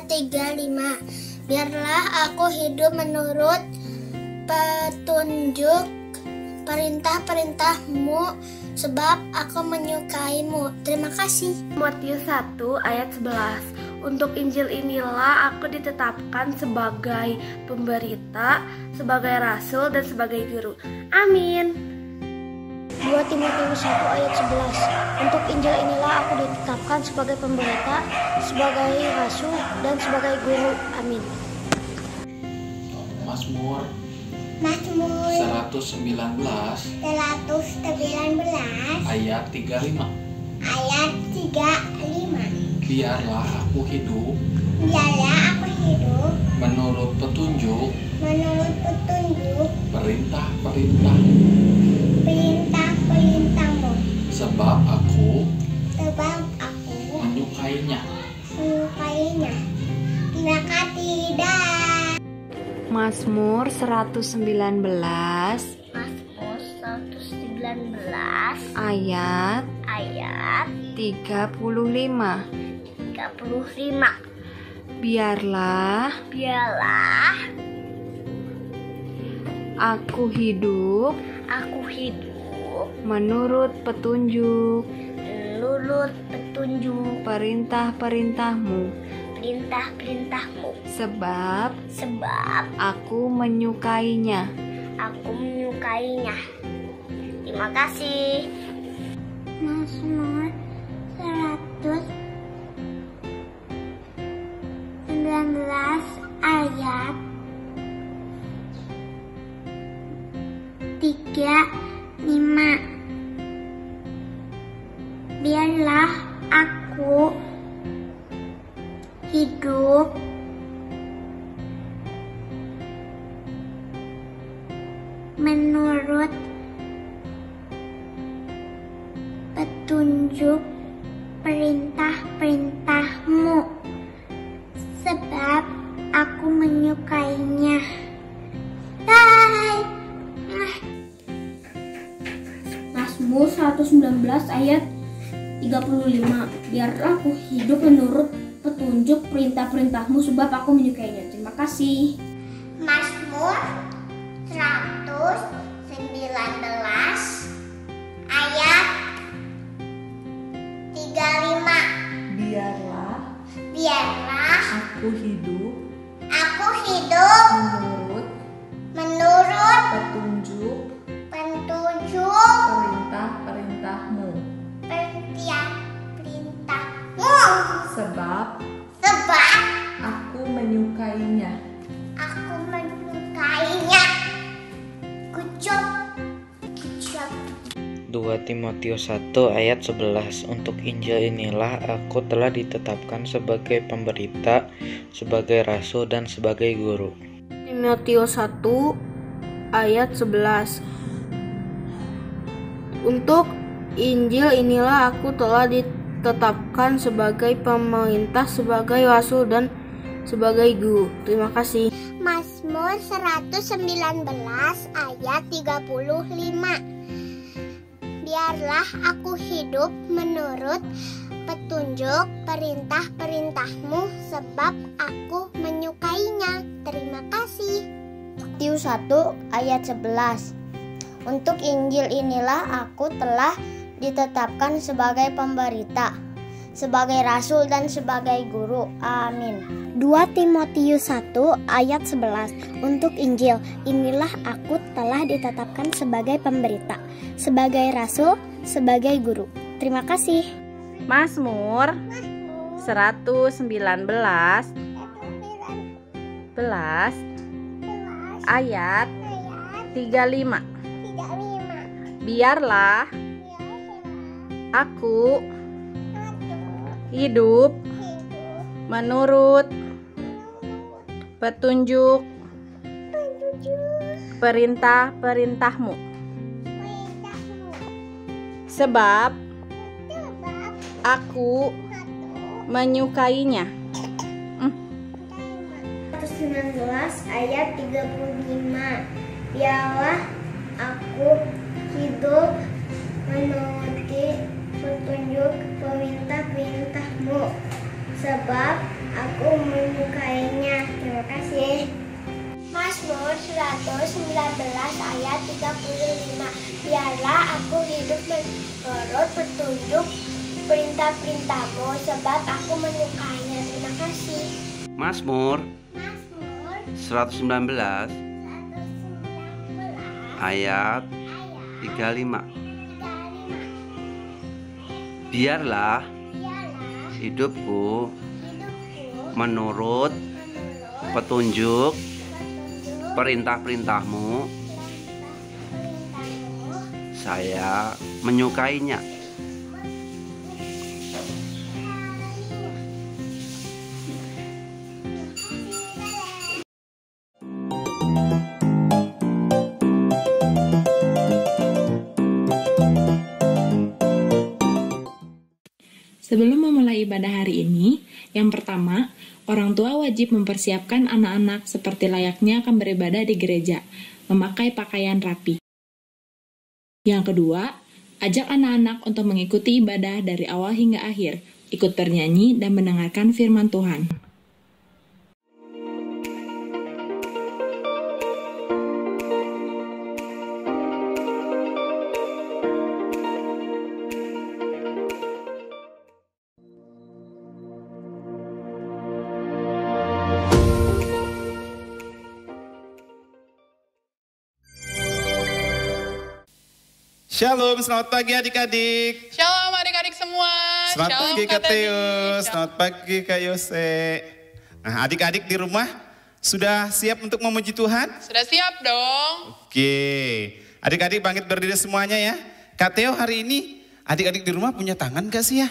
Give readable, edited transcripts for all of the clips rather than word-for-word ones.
ayat 35. Biarlah aku hidup menurut petunjuk perintah-perintahmu, sebab aku menyukaimu. Terima kasih. Matius 1 ayat 11. Untuk Injil inilah aku ditetapkan sebagai pemberita, sebagai rasul, dan sebagai guru. Amin. 2 Timotius 1 ayat 11. Untuk Injil inilah aku ditetapkan sebagai pemberita, sebagai rasul, dan sebagai guru. Amin. Mazmur 119 ayat 35. ayat 35. Biarlah aku hidup menurut petunjuk perintah-perintahmu, sebab aku menyukainya. Terima kasih. Dah. Mazmur 119 ayat 35. Biarlah aku hidup menurut petunjuk perintah-perintahmu, sebab aku menyukainya. Terima kasih. Mazmur 119 ayat 35. Biarlah aku hidup menurut petunjuk perintah-perintahmu, sebab aku menyukainya. Bye. Mazmur 119 ayat 35. Biarlah aku hidup menurut petunjuk perintah-perintahmu, sebab aku menyukainya. Terima kasih. Mazmur 119 ayat 35. Biarlah Aku hidup menurut petunjuk perintah-perintahmu, perintah-perintahmu, sebab sebab aku menyukainya. aku menyukainya. Good job. 2 Timotius 1 ayat 11. Untuk Injil inilah aku telah ditetapkan sebagai pemberita, sebagai rasul, dan sebagai guru. Timotius 1 ayat 11. Untuk Injil inilah aku telah ditetapkan sebagai pemerintah, sebagai rasul, dan sebagai guru. Terima kasih. Mazmur 119 ayat 35. Biarlah aku hidup menurut petunjuk perintah-perintahmu, sebab aku menyukainya. Terima kasih. Matius 1 ayat 11. Untuk Injil inilah aku telah ditetapkan sebagai pemberita, sebagai rasul, dan sebagai guru. Amin. 2 Timotius 1 ayat 11. Untuk Injil inilah aku telah ditetapkan sebagai pemberita, sebagai rasul, sebagai guru. Terima kasih. Mazmur 119 ayat 35. Biarlah aku hidup menurut petunjuk perintah-perintahmu, sebab aku menyukainya. 119 ayat 35. Biarlah aku hidup menuruti petunjuk perintah-perintahmu, sebab Aku menyukainya. Terima kasih. Mazmur 119 ayat 35. Biarlah aku hidup menurut petunjuk perintah-perintahmu, sebab aku menyukainya. Terima kasih. Mazmur 119 ayat 35. Biarlah hidupku menurut petunjuk perintah-perintahmu, saya menyukainya. Sebelum memulai ibadah hari ini, yang pertama, orang tua wajib mempersiapkan anak-anak seperti layaknya akan beribadah di gereja, memakai pakaian rapi. Yang kedua, ajak anak-anak untuk mengikuti ibadah dari awal hingga akhir, ikut bernyanyi dan mendengarkan firman Tuhan. Shalom, selamat pagi adik-adik. Shalom adik-adik semua. Selamat Shalom, pagi Kak Theo, Teddy. selamat pagi Kak Yose. Nah, adik-adik di rumah sudah siap untuk memuji Tuhan? Sudah siap dong. Oke, adik-adik bangkit berdiri semuanya ya. Kak Theo, hari ini adik-adik di rumah punya tangan gak sih ya?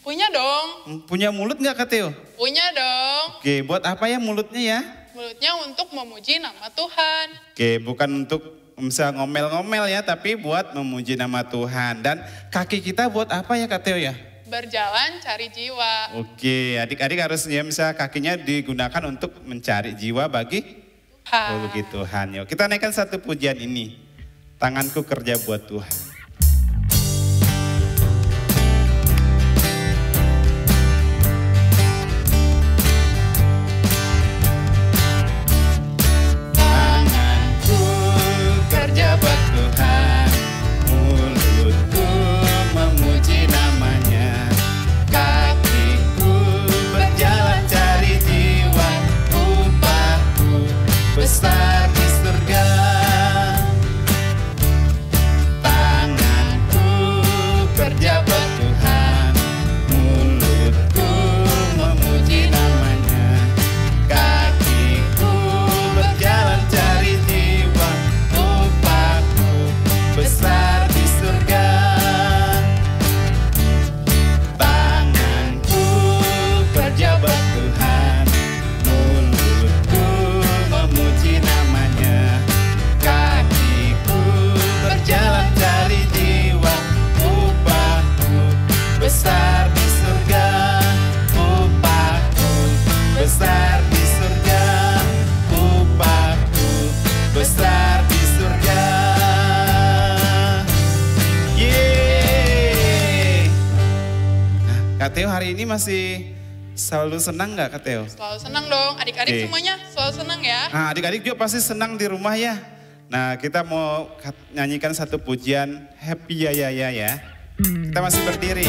Punya dong. Punya mulut gak Kak Theo? Punya dong. Oke, buat apa ya mulutnya ya? Mulutnya untuk memuji nama Tuhan. Oke, bukan untuk bisa ngomel-ngomel ya, tapi buat memuji nama Tuhan. Dan kaki kita buat apa ya Kak Theo ya? Berjalan cari jiwa. Oke, adik-adik harus ya misalnya kakinya digunakan untuk mencari jiwa bagi Tuhan. Yuk, kita naikkan satu pujian ini. Tanganku kerja buat Tuhan. Besar di surga, tanganku kerja buat Tuhan, mulutku memuji namanya, kakiku berjalan cari jiwa, upahku besar di surga, tanganku kerja buat Tuhan, mulutku memuji namanya, kakiku berjalan cari jiwa, upahku besar di surga, upahku besar di surga, upahku besar di surga. Yeay. Kak Theo hari ini masih selalu senang gak Kak Theo? Selalu senang dong. Adik-adik Oke. semuanya selalu senang ya. Nah, adik-adik juga pasti senang di rumah ya. Nah, kita mau nyanyikan satu pujian Happy Ya Ya Ya ya. Kita masih berdiri.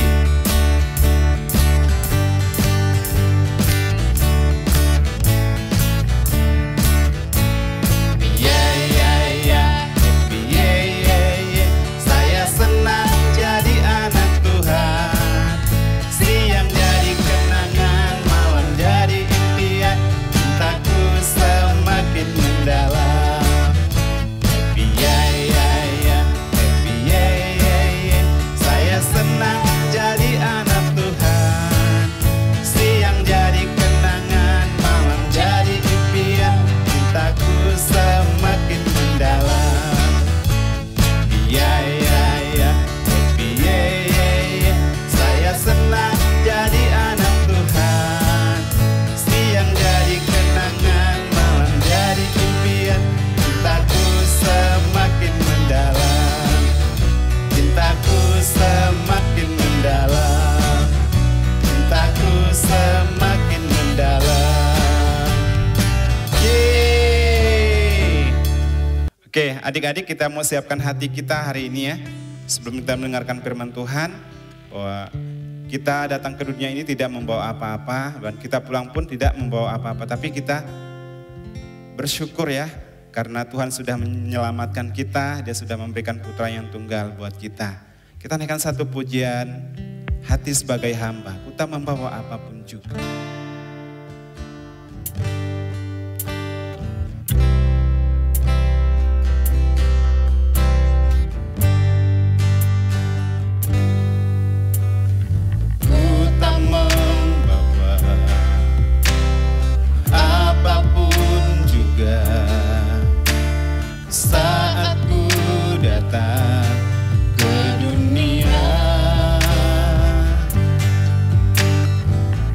Yeah, yeah, yeah, happy, yeah, yeah, yeah. Saya senang jadi anak Tuhan. Siang jadi kenangan, malam jadi impian. Cintaku semakin mendalam. Happy, yeah, yeah, yeah, happy, yeah, yeah, yeah. Saya senang jadi Oke, adik-adik kita mau siapkan hati kita hari ini ya. Sebelum kita mendengarkan firman Tuhan, bahwa kita datang ke dunia ini tidak membawa apa-apa, dan kita pulang pun tidak membawa apa-apa. Tapi kita bersyukur ya, karena Tuhan sudah menyelamatkan kita, Dia sudah memberikan putra yang tunggal buat kita. Kita naikkan satu pujian, hati sebagai hamba, ku tak membawa apapun juga. Saat ku datang ke dunia,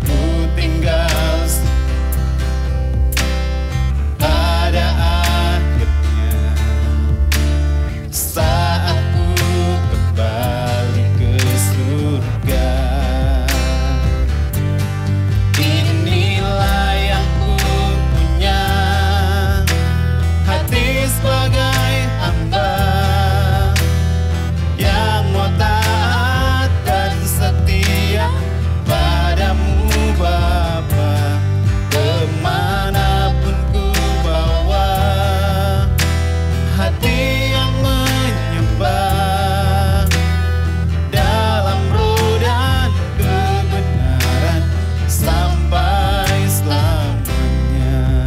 ku tinggal pada akhirnya. Saat ku kembali ke surga, inilah yang ku punya, hati sebagai hamba yang mau taat dan setia padamu Bapa. Kemanapun ku bawa, hati yang menyembah dalam roh dan kebenaran sampai selamanya.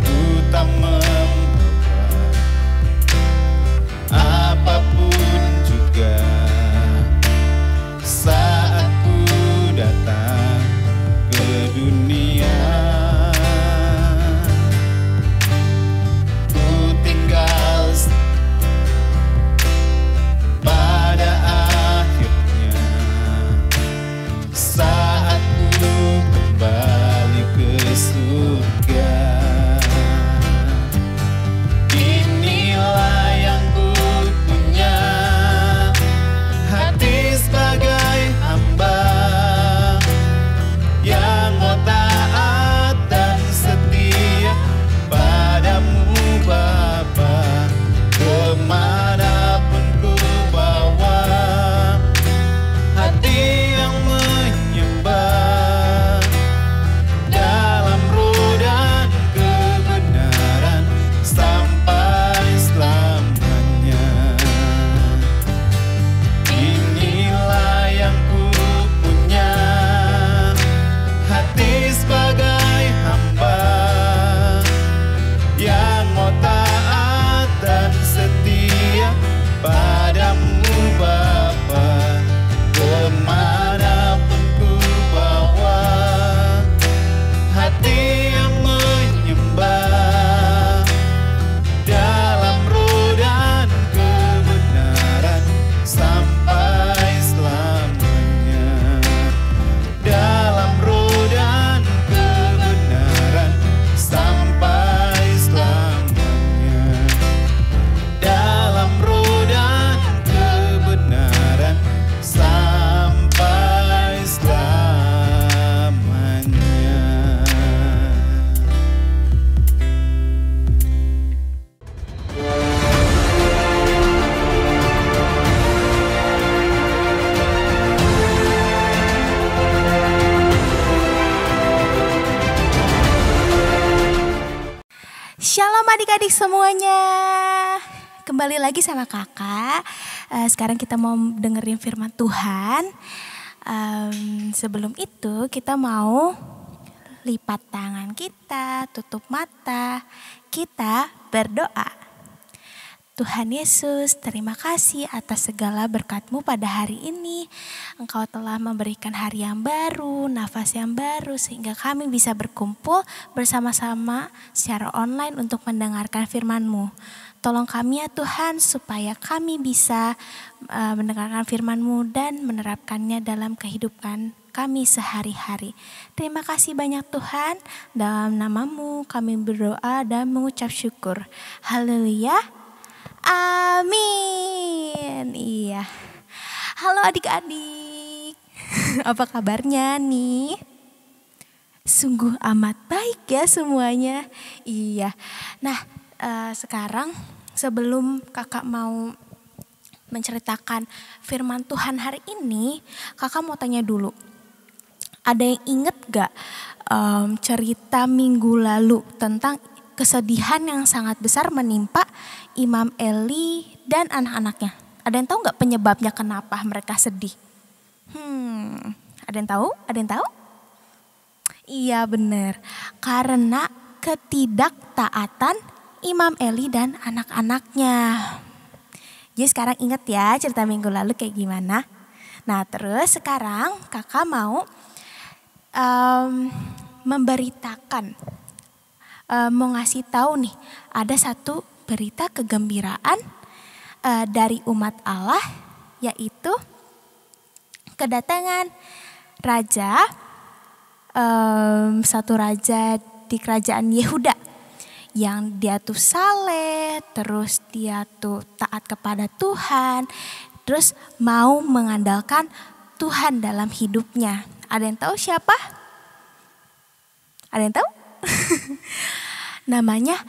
Ku tak membawa apapun juga saat ku datang ke dunia. Ku tinggal pada akhirnya. Saat ku kembali ke surga, inilah yang ku punya, hati sebagai hamba yang mau taat dan setia padamu Bapa. Kemanapun ku bawa, hati yang menyembah dalam roh dan kebenaran sampai selamanya. Inilah yang ku punya, hati sebagai hamba yang mau taat dan setia padamu Bapa. Kemanapun ku bawa, hati yang menyembah dalam roh dan kebenaran sampai selamanya. Dalam roh dan kebenaran sampai selamanya. Dalam roh dan kebenaran sampai selamanya. Shalom adik-adik semuanya. Kembali lagi sama kakak. Sekarang kita mau dengerin firman Tuhan. Sebelum itu kita mau lipat tangan kita, tutup mata, kita berdoa. Tuhan Yesus, terima kasih atas segala berkat-Mu pada hari ini. Engkau telah memberikan hari yang baru, nafas yang baru, sehingga kami bisa berkumpul bersama-sama secara online untuk mendengarkan firman-Mu. Tolong kami ya Tuhan, supaya kami bisa mendengarkan firman-Mu dan menerapkannya dalam kehidupan kami sehari-hari. Terima kasih banyak Tuhan, dalam nama-Mu kami berdoa dan mengucap syukur. Haleluya. Amin. Iya. Halo adik-adik. Apa kabarnya nih? Sungguh amat baik ya semuanya. Iya. Nah, sekarang sebelum kakak mau menceritakan firman Tuhan hari ini, kakak mau tanya dulu. Ada yang inget gak cerita minggu lalu tentang kesedihan yang sangat besar menimpa Imam Eli dan anak-anaknya? Ada yang tahu gak penyebabnya kenapa mereka sedih? Ada yang tahu? Ada yang tahu? Iya benar, karena ketidaktaatan Imam Eli dan anak-anaknya. Jadi sekarang ingat ya cerita minggu lalu kayak gimana. Nah terus sekarang kakak mau memberitakan, mau ngasih tahu nih, ada satu berita kegembiraan dari umat Allah, yaitu kedatangan raja, satu raja di kerajaan Yehuda yang dia tuh saleh, terus dia tuh taat kepada Tuhan, terus mau mengandalkan Tuhan dalam hidupnya. Ada yang tahu siapa? Ada yang tahu? Namanya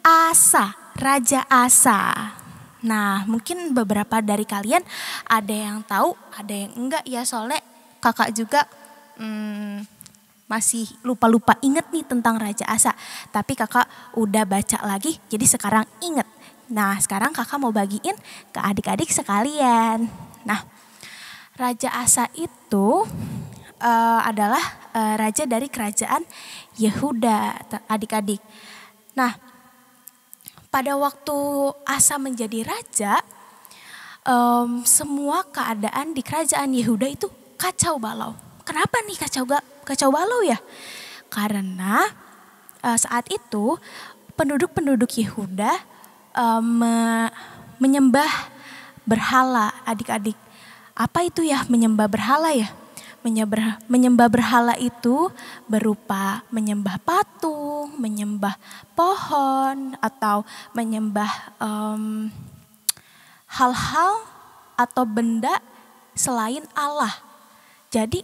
Asa, Raja Asa. Nah, mungkin beberapa dari kalian ada yang tahu, ada yang enggak ya, soalnya kakak juga masih lupa-lupa inget nih tentang Raja Asa. Tapi kakak udah baca lagi, jadi sekarang inget. Nah sekarang kakak mau bagiin ke adik-adik sekalian. Nah Raja Asa itu adalah raja dari kerajaan Yehuda, adik-adik. Nah pada waktu Asa menjadi raja, semua keadaan di kerajaan Yehuda itu kacau balau. Kenapa nih kacau balau ya? Karena saat itu penduduk Yehuda menyembah berhala, adik-adik. Apa itu ya menyembah berhala ya? Menyembah berhala itu berupa menyembah patung, menyembah pohon, atau menyembah hal-hal atau benda selain Allah. Jadi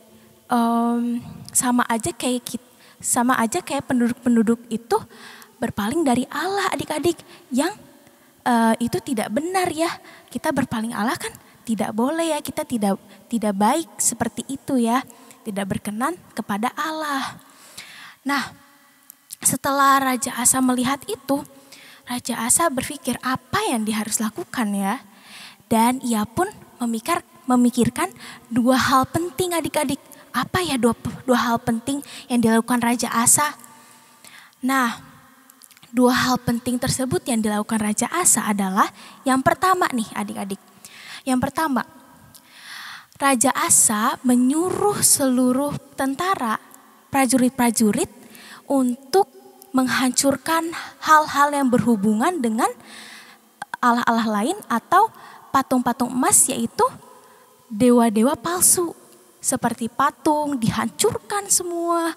sama aja kayak penduduk itu berpaling dari Allah, adik-adik, yang itu tidak benar ya. Kita berpaling Allah kan tidak boleh ya, kita tidak baik seperti itu ya, tidak berkenan kepada Allah. Nah setelah Raja Asa melihat itu, Raja Asa berpikir apa yang dia harus lakukan ya, dan ia pun memikirkan dua hal penting, adik-adik. Apa ya dua hal penting yang dilakukan Raja Asa? Nah, dua hal penting tersebut yang dilakukan Raja Asa adalah yang pertama nih adik-adik. Yang pertama, Raja Asa menyuruh seluruh tentara, prajurit-prajurit untuk menghancurkan hal-hal yang berhubungan dengan Allah-Allah lain atau patung-patung emas, yaitu dewa-dewa palsu. Seperti patung dihancurkan semua,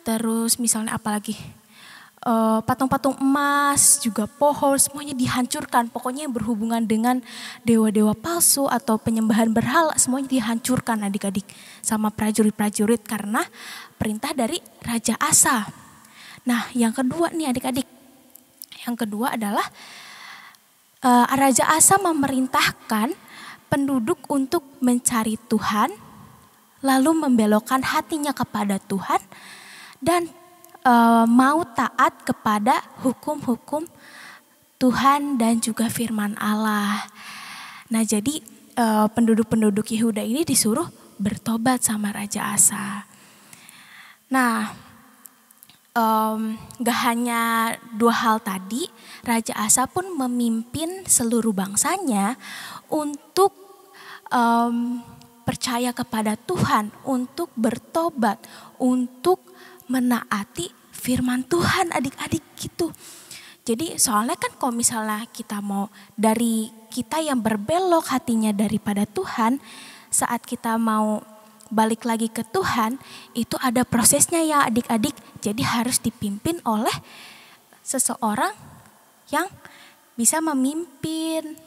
terus misalnya apalagi patung-patung emas, juga pohon, semuanya dihancurkan. Pokoknya yang berhubungan dengan dewa-dewa palsu atau penyembahan berhala, semuanya dihancurkan adik-adik sama prajurit-prajurit karena perintah dari Raja Asa. Nah yang kedua nih adik-adik, yang kedua adalah Raja Asa memerintahkan penduduk untuk mencari Tuhan, lalu membelokkan hatinya kepada Tuhan dan mau taat kepada hukum-hukum Tuhan dan juga firman Allah. Nah jadi penduduk-penduduk Yehuda ini disuruh bertobat sama Raja Asa. Nah gak hanya dua hal tadi, Raja Asa pun memimpin seluruh bangsanya untuk percaya kepada Tuhan, untuk bertobat, untuk menaati firman Tuhan adik-adik gitu. Jadi soalnya kan kalau misalnya kita mau dari kita yang berbelok hatinya daripada Tuhan, saat kita mau balik lagi ke Tuhan, itu ada prosesnya ya adik-adik. Jadi harus dipimpin oleh seseorang yang bisa memimpin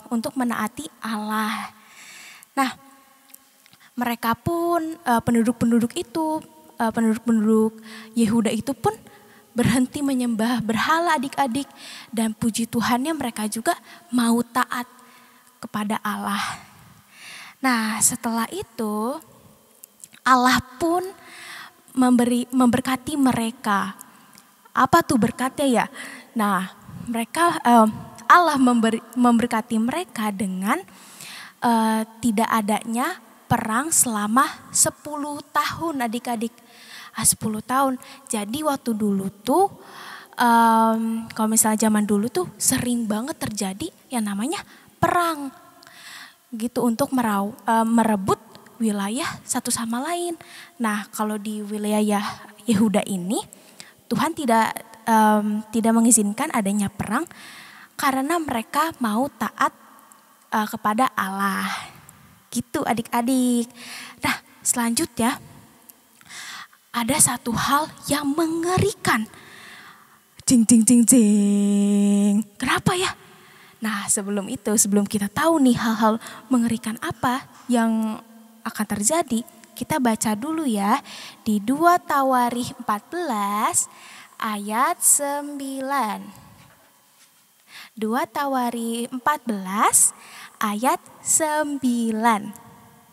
untuk menaati Allah. Nah, mereka pun penduduk-penduduk itu penduduk Yehuda itu pun berhenti menyembah berhala adik-adik, dan puji Tuhannya mereka juga mau taat kepada Allah. Nah, setelah itu Allah pun memberkati mereka. Apa tuh berkatnya ya? Nah, Allah memberkati mereka dengan tidak adanya perang selama 10 tahun adik-adik. 10 tahun. Jadi waktu dulu tuh kalau misalnya zaman dulu tuh sering banget terjadi yang namanya perang. Gitu untuk merebut wilayah satu sama lain. Nah, kalau di wilayah Yehuda ini Tuhan tidak mengizinkan adanya perang karena mereka mau taat kepada Allah. Gitu adik-adik. Nah, selanjutnya ada satu hal yang mengerikan. Jing jing jing jing. Kenapa ya? Nah, sebelum kita tahu nih hal-hal mengerikan apa yang akan terjadi, kita baca dulu ya di 2 Tawarikh 14 ayat 9. 2 Tawarikh 14 ayat 9.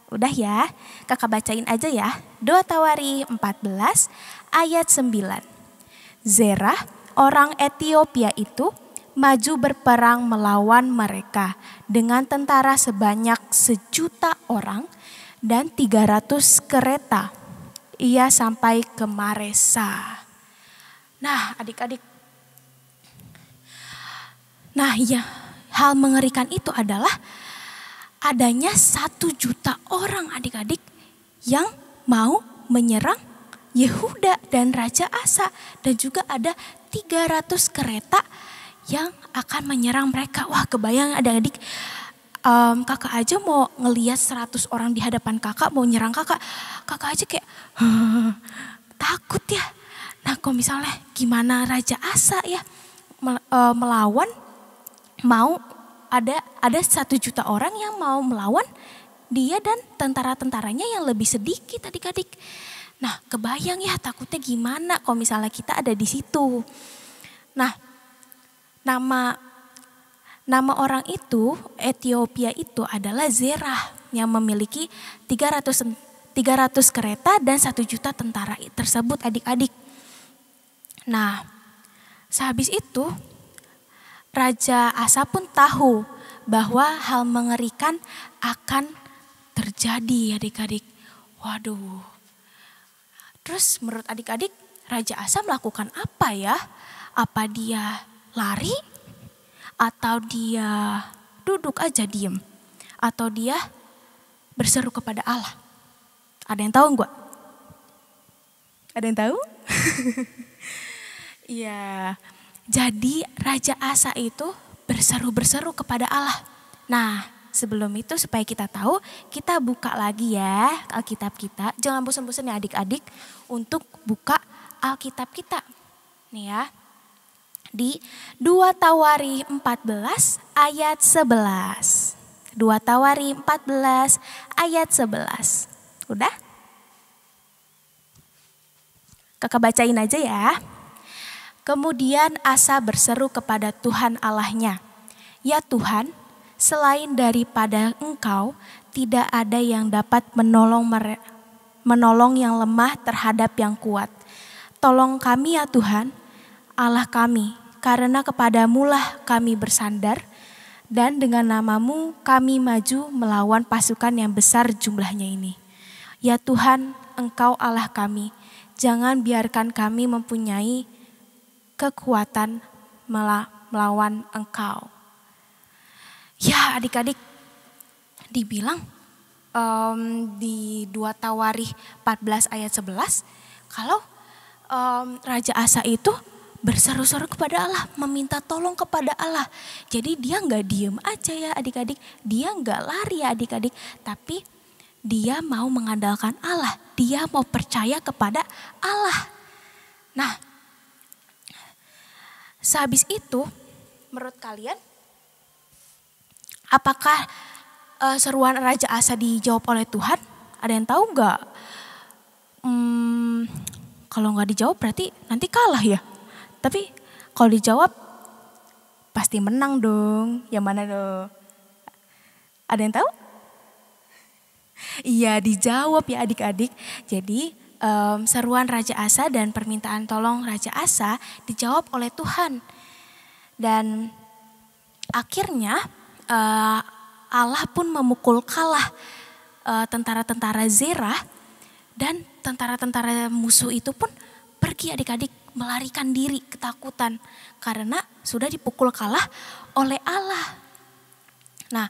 Udah ya, kakak bacain aja ya. 2 Tawarikh 14 ayat 9. Zerah orang Etiopia itu maju berperang melawan mereka dengan tentara sebanyak 1.000.000 orang dan 300 kereta. Ia sampai ke Maresa. Nah, adik-adik. Nah, ya, hal mengerikan itu adalah adanya 1.000.000 orang adik-adik yang mau menyerang Yehuda dan Raja Asa. Dan juga ada 300 kereta yang akan menyerang mereka. Wah, kebayang adik-adik, kakak aja mau ngelihat 100 orang di hadapan kakak mau nyerang kakak. Kakak aja kayak takut ya. Nah, kalau misalnya gimana Raja Asa ya melawan, mau ada 1.000.000 orang yang mau melawan dia dan tentara-tentaranya yang lebih sedikit adik-adik. Nah, kebayang ya takutnya gimana kalau misalnya kita ada di situ. Nah, nama orang itu, Ethiopia itu adalah Zerah yang memiliki 300 kereta dan 1.000.000 tentara tersebut adik-adik. Nah, sehabis itu Raja Asa pun tahu bahwa hal mengerikan akan terjadi adik-adik. Waduh. Terus menurut adik-adik Raja Asa melakukan apa ya? Apa dia lari? Atau dia duduk aja diem? Atau dia berseru kepada Allah? Ada yang tahu enggak? Ada yang tahu? Iya. Jadi Raja Asa itu berseru-berseru kepada Allah. Nah, sebelum itu supaya kita tahu, kita buka lagi ya Alkitab kita. Jangan bosan-bosan ya adik-adik untuk buka Alkitab kita. Nih ya. Di 2 Tawarikh 14 ayat 11. 2 Tawarikh 14 ayat 11. Udah? Kakak bacain aja ya. Kemudian Asa berseru kepada Tuhan Allahnya, "Ya Tuhan, selain daripada Engkau, tidak ada yang dapat menolong yang lemah terhadap yang kuat. Tolong kami ya Tuhan, Allah kami, karena kepadamulah kami bersandar, dan dengan namamu kami maju melawan pasukan yang besar jumlahnya ini. Ya Tuhan, Engkau Allah kami, jangan biarkan kami mempunyai kekuatan melawan Engkau." Ya adik-adik, dibilang di 2 Tawarikh 14 ayat 11, kalau Raja Asa itu berseru-seru kepada Allah, meminta tolong kepada Allah. Jadi dia gak diem aja ya adik-adik, dia gak lari ya adik-adik, tapi dia mau mengandalkan Allah, dia mau percaya kepada Allah. Nah, sehabis itu, menurut kalian, apakah seruan Raja Asa dijawab oleh Tuhan? Ada yang tahu nggak? kalau nggak dijawab berarti nanti kalah ya. Tapi kalau dijawab pasti menang dong. Yang mana dong? Ada yang tahu? Iya, dijawab ya adik-adik. Jadi seruan Raja Asa dan permintaan tolong Raja Asa dijawab oleh Tuhan. Dan akhirnya Allah pun memukul kalah tentara-tentara Zerah, dan tentara-tentara musuh itu pun pergi adik-adik melarikan diri ketakutan karena sudah dipukul kalah oleh Allah. Nah,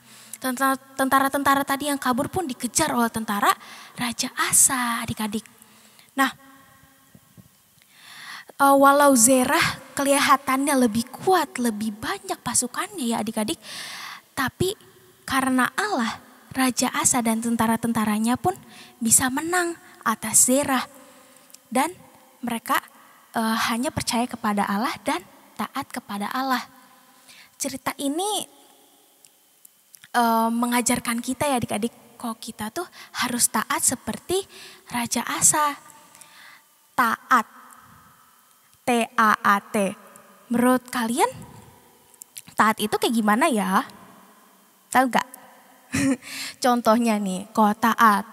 tentara-tentara tadi yang kabur pun dikejar oleh tentara Raja Asa adik-adik. Nah, walau Zerah kelihatannya lebih kuat, lebih banyak pasukannya ya adik-adik, tapi karena Allah, Raja Asa dan tentara-tentaranya pun bisa menang atas Zerah. Dan mereka hanya percaya kepada Allah dan taat kepada Allah. Cerita ini mengajarkan kita ya adik-adik, kok kita tuh harus taat seperti Raja Asa. Taat, T-A-A-T. Menurut kalian taat itu kayak gimana ya? Tahu gak? Contohnya nih, kok taat.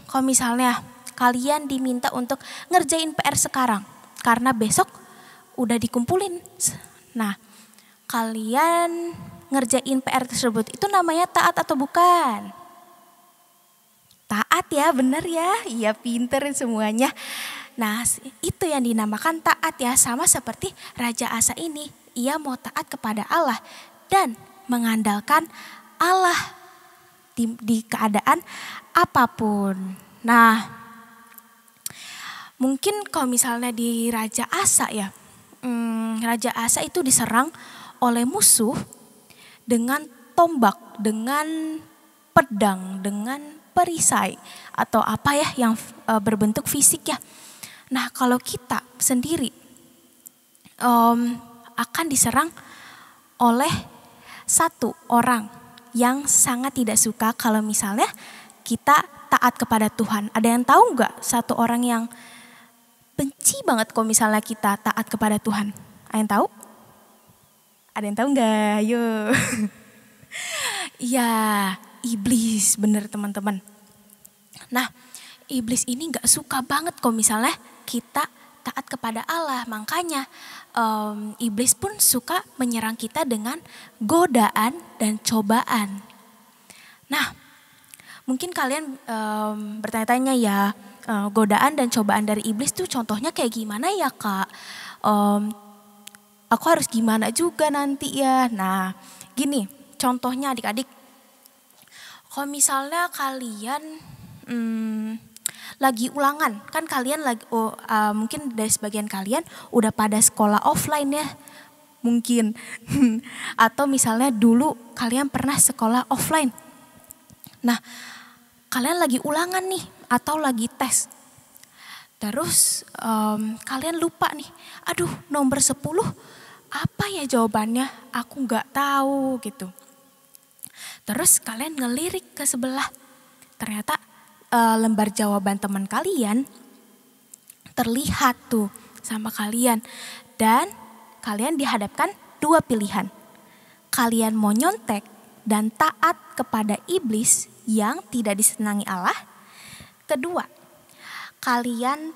Kalau misalnya kalian diminta untuk ngerjain PR sekarang karena besok udah dikumpulin. Nah, kalian ngerjain PR tersebut itu namanya taat atau bukan? Taat ya, bener ya. Iya, pinter semuanya. Nah, itu yang dinamakan taat ya, sama seperti Raja Asa ini. Ia mau taat kepada Allah dan mengandalkan Allah di keadaan apapun. Nah, mungkin kalau misalnya di Raja Asa ya, Raja Asa itu diserang oleh musuh dengan tombak, dengan pedang, dengan perisai atau apa ya yang berbentuk fisik ya. Nah, kalau kita sendiri akan diserang oleh satu orang yang sangat tidak suka kalau misalnya kita taat kepada Tuhan. Ada yang tahu nggak satu orang yang benci banget kalau misalnya kita taat kepada Tuhan? Ada yang tahu? Ada yang tahu nggak? Ayo. Ya, iblis, bener teman-teman. Nah, iblis ini nggak suka banget kalau misalnya kita taat kepada Allah. Makanya iblis pun suka menyerang kita dengan godaan dan cobaan. Nah, mungkin kalian bertanya-tanya ya, godaan dan cobaan dari iblis tuh contohnya kayak gimana ya Kak? Aku harus gimana juga nanti ya. Nah, gini contohnya adik-adik. Kalau misalnya kalian lagi ulangan, kan kalian lagi mungkin dari sebagian kalian udah pada sekolah offline ya, mungkin. Atau misalnya dulu kalian pernah sekolah offline. Nah, kalian lagi ulangan nih atau lagi tes. Terus kalian lupa nih, aduh nomor 10 apa ya jawabannya, aku gak tahu gitu. Terus kalian ngelirik ke sebelah, ternyata lembar jawaban teman kalian terlihat tuh sama kalian. Dan kalian dihadapkan dua pilihan. Kalian mau nyontek dan taat kepada iblis yang tidak disenangi Allah. Kedua, kalian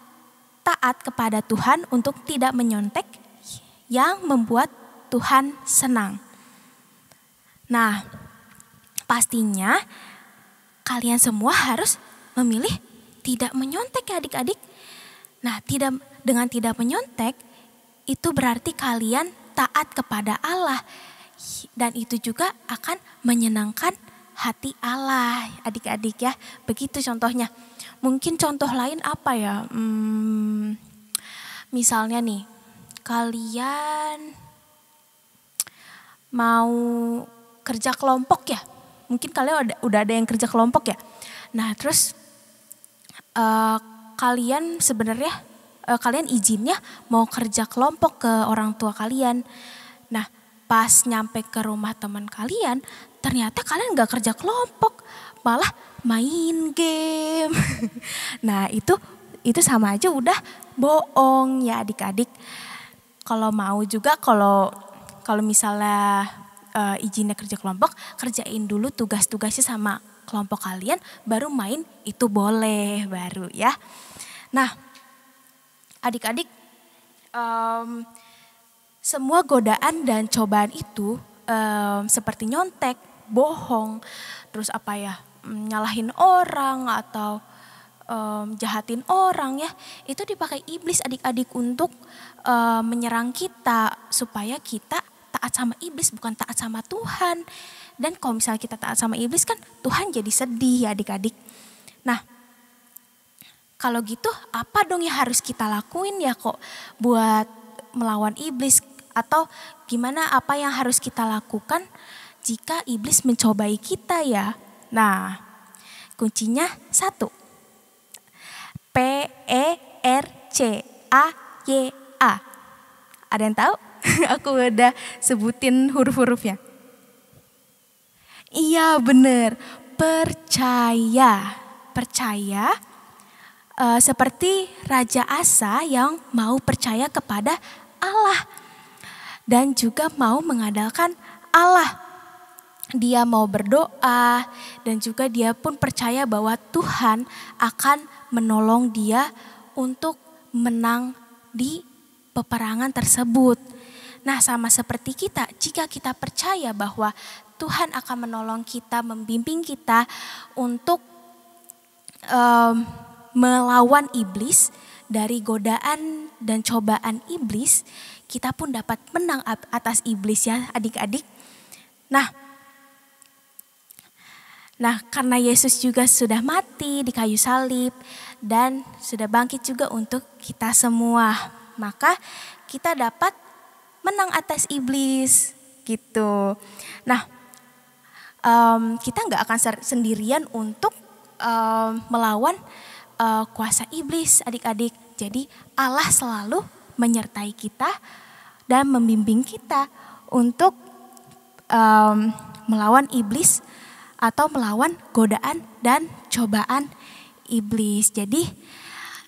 taat kepada Tuhan untuk tidak menyontek yang membuat Tuhan senang. Nah, pastinya kalian semua harus memilih tidak menyontek ya adik-adik. Nah, dengan tidak menyontek itu berarti kalian taat kepada Allah. Dan itu juga akan menyenangkan hati Allah adik-adik ya. Begitu contohnya. Mungkin contoh lain apa ya? Misalnya nih, kalian mau kerja kelompok ya. Mungkin kalian udah ada yang kerja kelompok ya. Nah, terus kalian sebenarnya kalian izinnya mau kerja kelompok ke orang tua kalian. Nah, pas nyampe ke rumah teman kalian, ternyata kalian gak kerja kelompok, malah main game. Nah, itu itu sama aja udah bohong ya adik-adik. Kalau mau juga kalau misalnya izinnya kerja kelompok, kerjain dulu tugas-tugasnya sama kelompok kalian, baru main itu boleh baru ya. Nah adik-adik, semua godaan dan cobaan itu seperti nyontek, bohong, terus nyalahin orang atau jahatin orang ya, itu dipakai iblis adik-adik untuk menyerang kita supaya kita taat sama iblis bukan taat sama Tuhan. Dan kalau misalnya kita taat sama iblis kan Tuhan jadi sedih ya adik-adik. Nah kalau gitu apa dong yang harus kita lakuin ya kok buat melawan iblis, atau gimana apa yang harus kita lakukan jika iblis mencobai kita ya. Nah kuncinya 1, PERCAYA. Ada yang tahu? Aku udah sebutin huruf-hurufnya. Iya bener, percaya. Percaya seperti Raja Asa yang mau percaya kepada Allah dan juga mau mengandalkan Allah. Dia mau berdoa dan juga dia pun percaya bahwa Tuhan akan menolong dia untuk menang di peperangan tersebut. Nah sama seperti kita, jika kita percaya bahwa Tuhan akan menolong kita, membimbing kita untuk melawan iblis, dari godaan dan cobaan iblis, kita pun dapat menang atas iblis ya adik-adik. Nah karena Yesus juga sudah mati di kayu salib dan sudah bangkit juga untuk kita semua, maka kita dapat menang atas iblis gitu. Nah kita nggak akan sendirian untuk melawan kuasa iblis adik-adik. Jadi Allah selalu menyertai kita dan membimbing kita untuk melawan iblis atau melawan godaan dan cobaan iblis. Jadi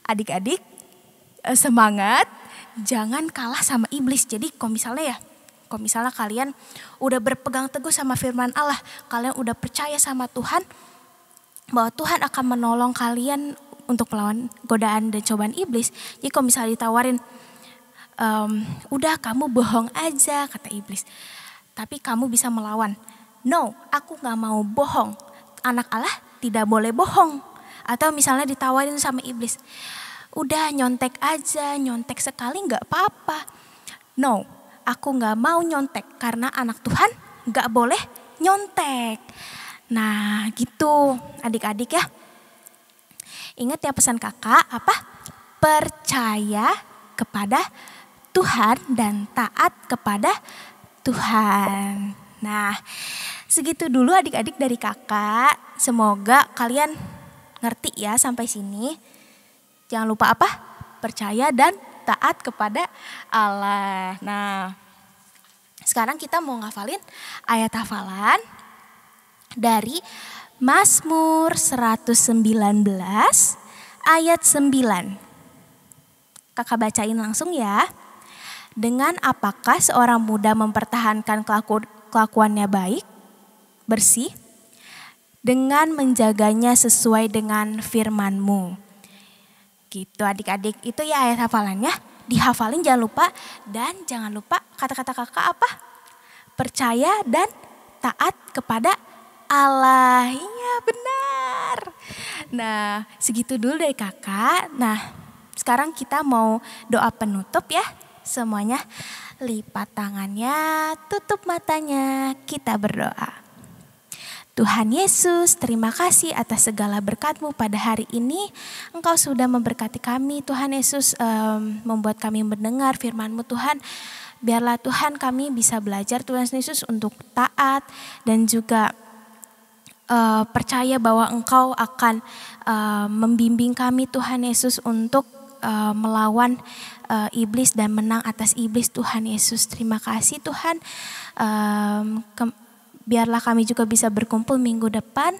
adik-adik semangat, jangan kalah sama iblis. Jadi kalau misalnya kalian udah berpegang teguh sama firman Allah, kalian udah percaya sama Tuhan bahwa Tuhan akan menolong kalian untuk melawan godaan dan cobaan iblis. Jadi kalau misalnya ditawarin, udah kamu bohong aja kata iblis, tapi kamu bisa melawan. No, aku gak mau bohong. Anak Allah tidak boleh bohong. Atau misalnya ditawarin sama iblis, udah nyontek aja, nyontek sekali gak apa-apa. No, aku gak mau nyontek karena anak Tuhan gak boleh nyontek. Nah gitu adik-adik ya. Ingat ya pesan kakak apa? Percaya kepada Tuhan dan taat kepada Tuhan. Nah segitu dulu adik-adik dari kakak. Semoga kalian ngerti ya sampai sini. Jangan lupa apa? Percaya dan taat kepada Allah. Nah sekarang kita mau ngafalin ayat hafalan dari Mazmur 119 ayat 9. Kakak bacain langsung ya. Dengan apakah seorang muda mempertahankan kelakuannya baik, bersih, dengan menjaganya sesuai dengan firman-Mu. Gitu adik-adik, itu ya ayat hafalannya. Dihafalin jangan lupa, dan jangan lupa kata-kata kakak apa? Percaya dan taat kepada Allah. Iya benar. Nah segitu dulu dari kakak. Nah sekarang kita mau doa penutup ya. Semuanya lipat tangannya, tutup matanya, kita berdoa. Tuhan Yesus, terima kasih atas segala berkat-Mu pada hari ini. Engkau sudah memberkati kami, Tuhan Yesus, membuat kami mendengar firman-Mu Tuhan. Biarlah Tuhan kami bisa belajar Tuhan Yesus untuk taat dan juga percaya bahwa Engkau akan membimbing kami Tuhan Yesus untuk melawan iblis dan menang atas iblis Tuhan Yesus. Terima kasih Tuhan. Biarlah kami juga bisa berkumpul minggu depan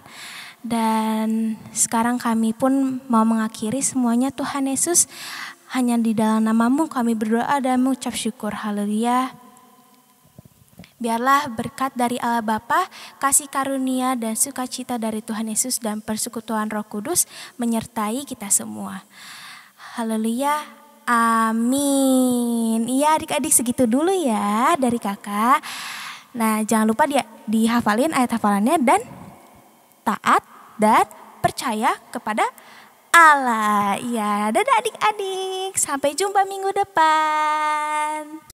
Dan sekarang kami pun mau mengakhiri semuanya. Tuhan Yesus, hanya di dalam nama-Mu kami berdoa dan mengucap syukur. Haleluya. Biarlah berkat dari Allah Bapa, kasih karunia dan sukacita dari Tuhan Yesus dan persekutuan Roh Kudus menyertai kita semua. Haleluya. Amin. Iya adik-adik, segitu dulu ya dari kakak. Nah jangan lupa dihafalin ayat hafalannya dan taat dan percaya kepada Allah. Ya, dadah adik-adik. Sampai jumpa minggu depan.